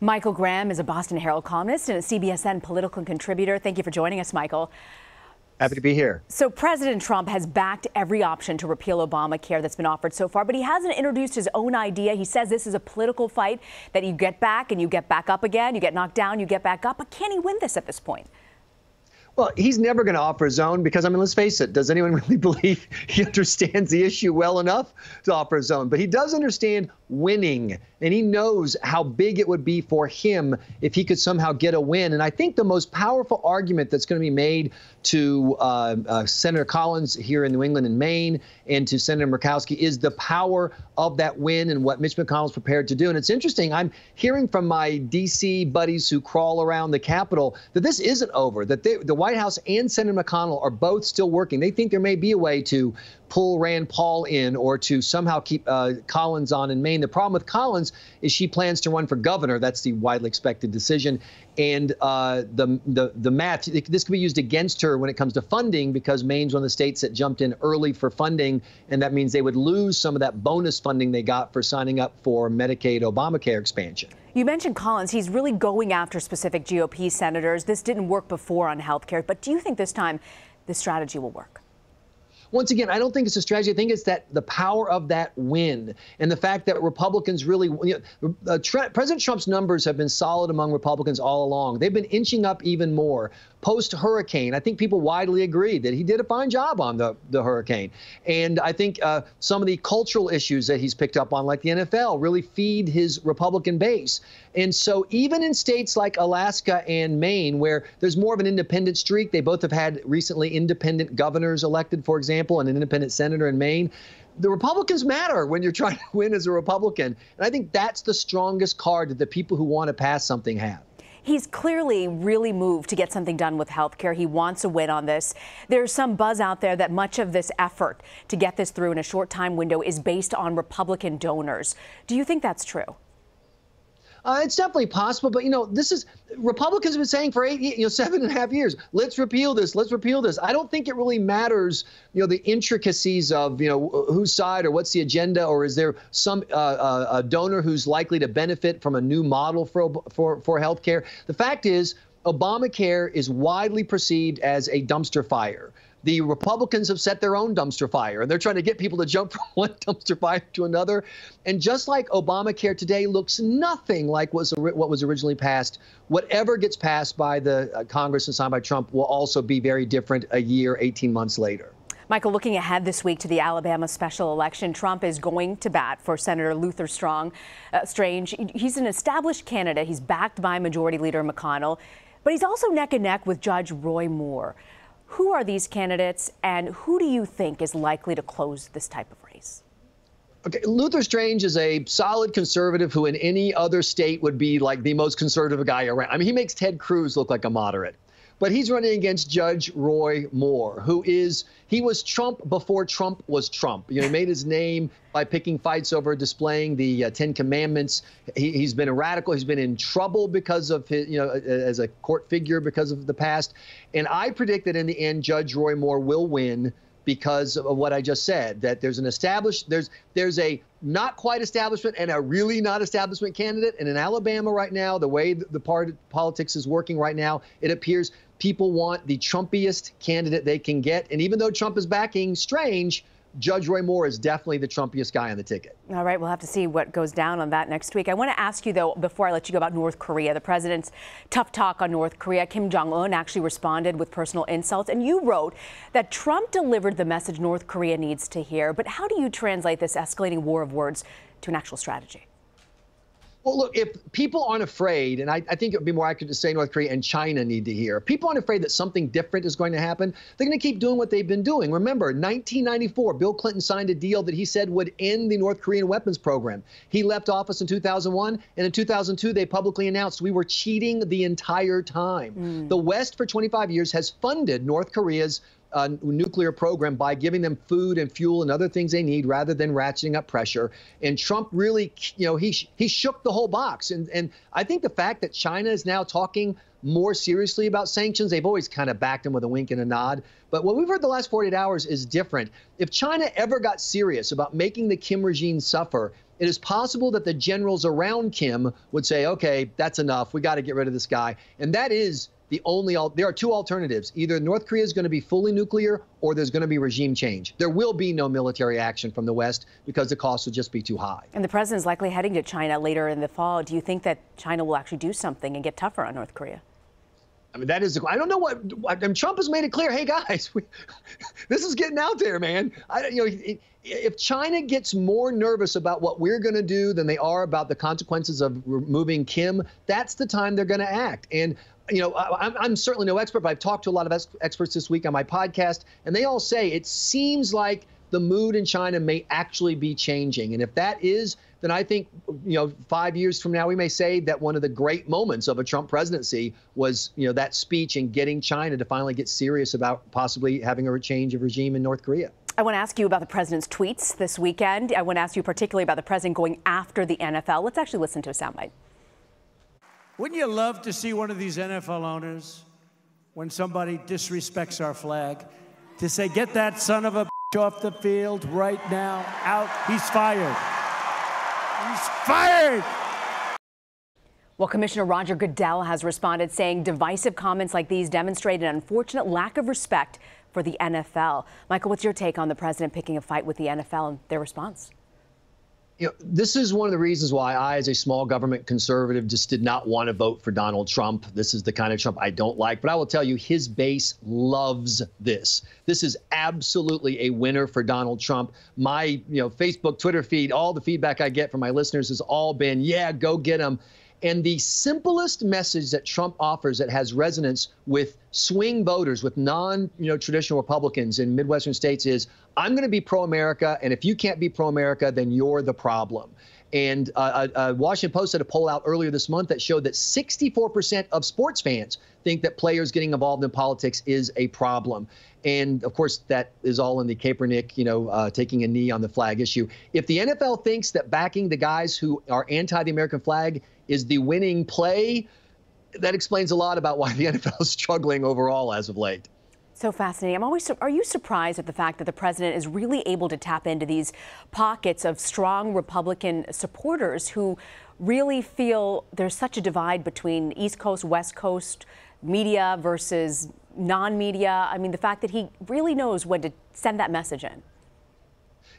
Michael Graham is a Boston Herald columnist and a CBSN political contributor. Thank you for joining us, Michael. Happy to be here. So President Trump has backed every option to repeal Obamacare that's been offered so far, but he hasn't introduced his own idea. He says this is a political fight, that you get back and you get back up again. You get knocked down, you get back up. But can he win this at this point? Well, he's never going to offer his own because, I mean, let's face it, does anyone really believe he understands the issue well enough to offer his own? But he does understand winning, and he knows how big it would be for him if he could somehow get a win. And I think the most powerful argument that's going to be made to Senator Collins here in New England and Maine and to Senator Murkowski is the power of that win and what Mitch McConnell's prepared to do. And it's interesting, I'm hearing from my D.C. buddies who crawl around the Capitol that this isn't over, that the White House and Senator McConnell are both still working. They think there may be a way to pull Rand Paul in or to somehow keep Collins on in Maine. The problem with Collins is she plans to run for governor. That's the widely expected decision. And the math, this could be used against her when it comes to funding because Maine's one of the states that jumped in early for funding. And that means they would lose some of that bonus funding they got for signing up for Medicaid Obamacare expansion. You mentioned Collins. He's really going after specific GOP senators. This didn't work before on health care. But do you think this time this strategy will work? Once again, I don't think it's a strategy. I think it's that the power of that win and the fact that Republicans really, President Trump's numbers have been solid among Republicans all along. They've been inching up even more. Post-hurricane, I think people widely agree that he did a fine job on the hurricane. And I think some of the cultural issues that he's picked up on, like the NFL, really feed his Republican base. And so even in states like Alaska and Maine, where there's more of an independent streak, they both have had recently independent governors elected, for example, and an independent senator in Maine. The Republicans matter when you're trying to win as a Republican. And I think that's the strongest card that the people who want to pass something have. He's clearly really moved to get something done with health care. He wants a win on this. There's some buzz out there that much of this effort to get this through in a short time window is based on Republican donors. Do you think that's true? It's definitely possible, but Republicans have been saying for 7.5 years, let's repeal this, let's repeal this. I don't think it really matters, the intricacies of, whose side or what's the agenda, or is there some a donor who's likely to benefit from a new model for health care. The fact is, Obamacare is widely perceived as a dumpster fire. The Republicans have set their own dumpster fire, and they're trying to get people to jump from one dumpster fire to another. And just like Obamacare today looks nothing like what was originally passed, whatever gets passed by the Congress and signed by Trump will also be very different a year, 18 months later. Michael, looking ahead this week to the Alabama special election, Trump is going to bat for Senator Luther Strange. He's an established candidate. He's backed by Majority Leader McConnell, but he's also neck and neck with Judge Roy Moore. Who are these candidates, and who do you think is likely to close this type of race? Okay, Luther Strange is a solid conservative who in any other state would be like the most conservative guy around. I mean, he makes Ted Cruz look like a moderate. But he's running against Judge Roy Moore, he was Trump before Trump was Trump. He made his name by picking fights over displaying the 10 Commandments. He's been a radical. He's been in trouble because of his, as a court figure because of the past. And I predict that in the end, Judge Roy Moore will win because of what I just said, that there's an established, there's a not quite establishment and a really not establishment candidate. And in Alabama right now, the way the politics is working right now, it appears people want the Trumpiest candidate they can get. And even though Trump is backing Strange, Judge Roy Moore is definitely the Trumpiest guy on the ticket. All right, we'll have to see what goes down on that next week. I want to ask you, though, before I let you go, about North Korea. The president's tough talk on North Korea. Kim Jong-un actually responded with personal insults. And you wrote that Trump delivered the message North Korea needs to hear. But how do you translate this escalating war of words to an actual strategy? Well, look, if people aren't afraid, and I think it would be more accurate to say North Korea and China need to hear, people aren't afraid that something different is going to happen, they're going to keep doing what they've been doing. Remember, 1994, Bill Clinton signed a deal that he said would end the North Korean weapons program. He left office in 2001, and in 2002, they publicly announced we were cheating the entire time. The West, for 25 years, has funded North Korea's nuclear program by giving them food and fuel and other things they need rather than ratcheting up pressure. And Trump really, he shook the whole box. And I think the fact that China is now talking more seriously about sanctions, they've always kind of backed him with a wink and a nod. But what we've heard the last 48 hours is different. If China ever got serious about making the Kim regime suffer, it is possible that the generals around Kim would say, okay, that's enough. We got to get rid of this guy. And that is the only, there are two alternatives. Either North Korea is going to be fully nuclear or there's going to be regime change. There will be no military action from the West because the cost would just be too high. And the president's likely heading to China later in the fall. Do you think that China will actually do something and get tougher on North Korea? I mean, that is, I don't know what, I mean, Trump has made it clear, hey, guys, this is getting out there, man. If China gets more nervous about what we're going to do than they are about the consequences of removing Kim, that's the time they're going to act. And I'm certainly no expert, but I've talked to a lot of experts this week on my podcast, and they all say it seems like the mood in China may actually be changing. And if that is, then I think, 5 years from now, we may say that one of the great moments of a Trump presidency was, that speech and getting China to finally get serious about possibly having a change of regime in North Korea. I want to ask you about the president's tweets this weekend. I want to ask you particularly about the president going after the NFL. Let's actually listen to a soundbite. Wouldn't you love to see one of these NFL owners, when somebody disrespects our flag, to say, get that son of a bitch off the field right now, out, he's fired. He's fired! Well, Commissioner Roger Goodell has responded, saying divisive comments like these demonstrate an unfortunate lack of respect for the NFL. Michael, what's your take on the president picking a fight with the NFL and their response? This is one of the reasons why I, as a small government conservative, just did not want to vote for Donald Trump. This is the kind of Trump I don't like. But I will tell you, his base loves this. This is absolutely a winner for Donald Trump. My, Facebook, Twitter feed, all the feedback I get from my listeners has all been, yeah, go get him. And the simplest message that Trump offers that has resonance with swing voters, with non-traditional Republicans in Midwestern states is, I'm going to be pro-America, and if you can't be pro-America, then you're the problem. And Washington Post had a poll out earlier this month that showed that 64% of sports fans think that players getting involved in politics is a problem. And, of course, that is all in the Kaepernick, taking a knee on the flag issue. If the NFL thinks that backing the guys who are anti the American flag is the winning play, that explains a lot about why the NFL is struggling overall as of late. So fascinating. Are you surprised at the fact that the president is really able to tap into these pockets of strong Republican supporters who really feel there's such a divide between East Coast, West Coast media versus non-media? I mean, the fact that he really knows when to send that message in.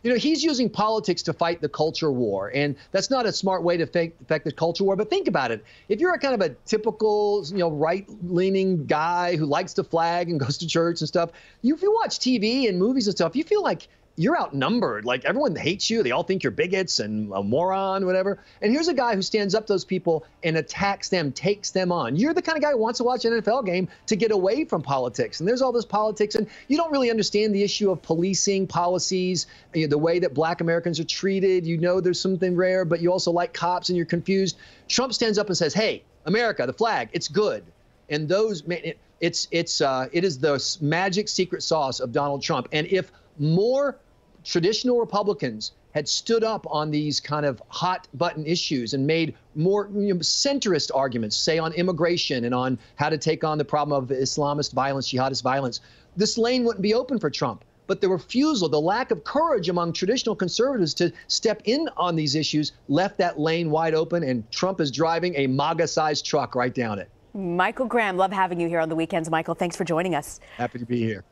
He's using politics to fight the culture war, and that's not a smart way to affect the culture war. But think about it. If you're a kind of a typical, right-leaning guy who likes to flag and goes to church and stuff, if you watch TV and movies and stuff, you feel like you're outnumbered. Like, everyone hates you. They all think you're bigots and a moron, whatever. And here's a guy who stands up to those people and attacks them, takes them on. You're the kind of guy who wants to watch an NFL game to get away from politics. And there's all this politics, and you don't really understand the issue of policing policies, the way that Black Americans are treated. There's something rare, but you also like cops and you're confused. Trump stands up and says, hey, America, the flag, it's good. And it is the magic secret sauce of Donald Trump. And if more traditional Republicans had stood up on these kind of hot button issues and made more centrist arguments, say on immigration and on how to take on the problem of Islamist violence, jihadist violence, this lane wouldn't be open for Trump. But the refusal, the lack of courage among traditional conservatives to step in on these issues left that lane wide open, and Trump is driving a MAGA-sized truck right down it. Michael Graham, love having you here on the weekends. Michael, thanks for joining us. Happy to be here.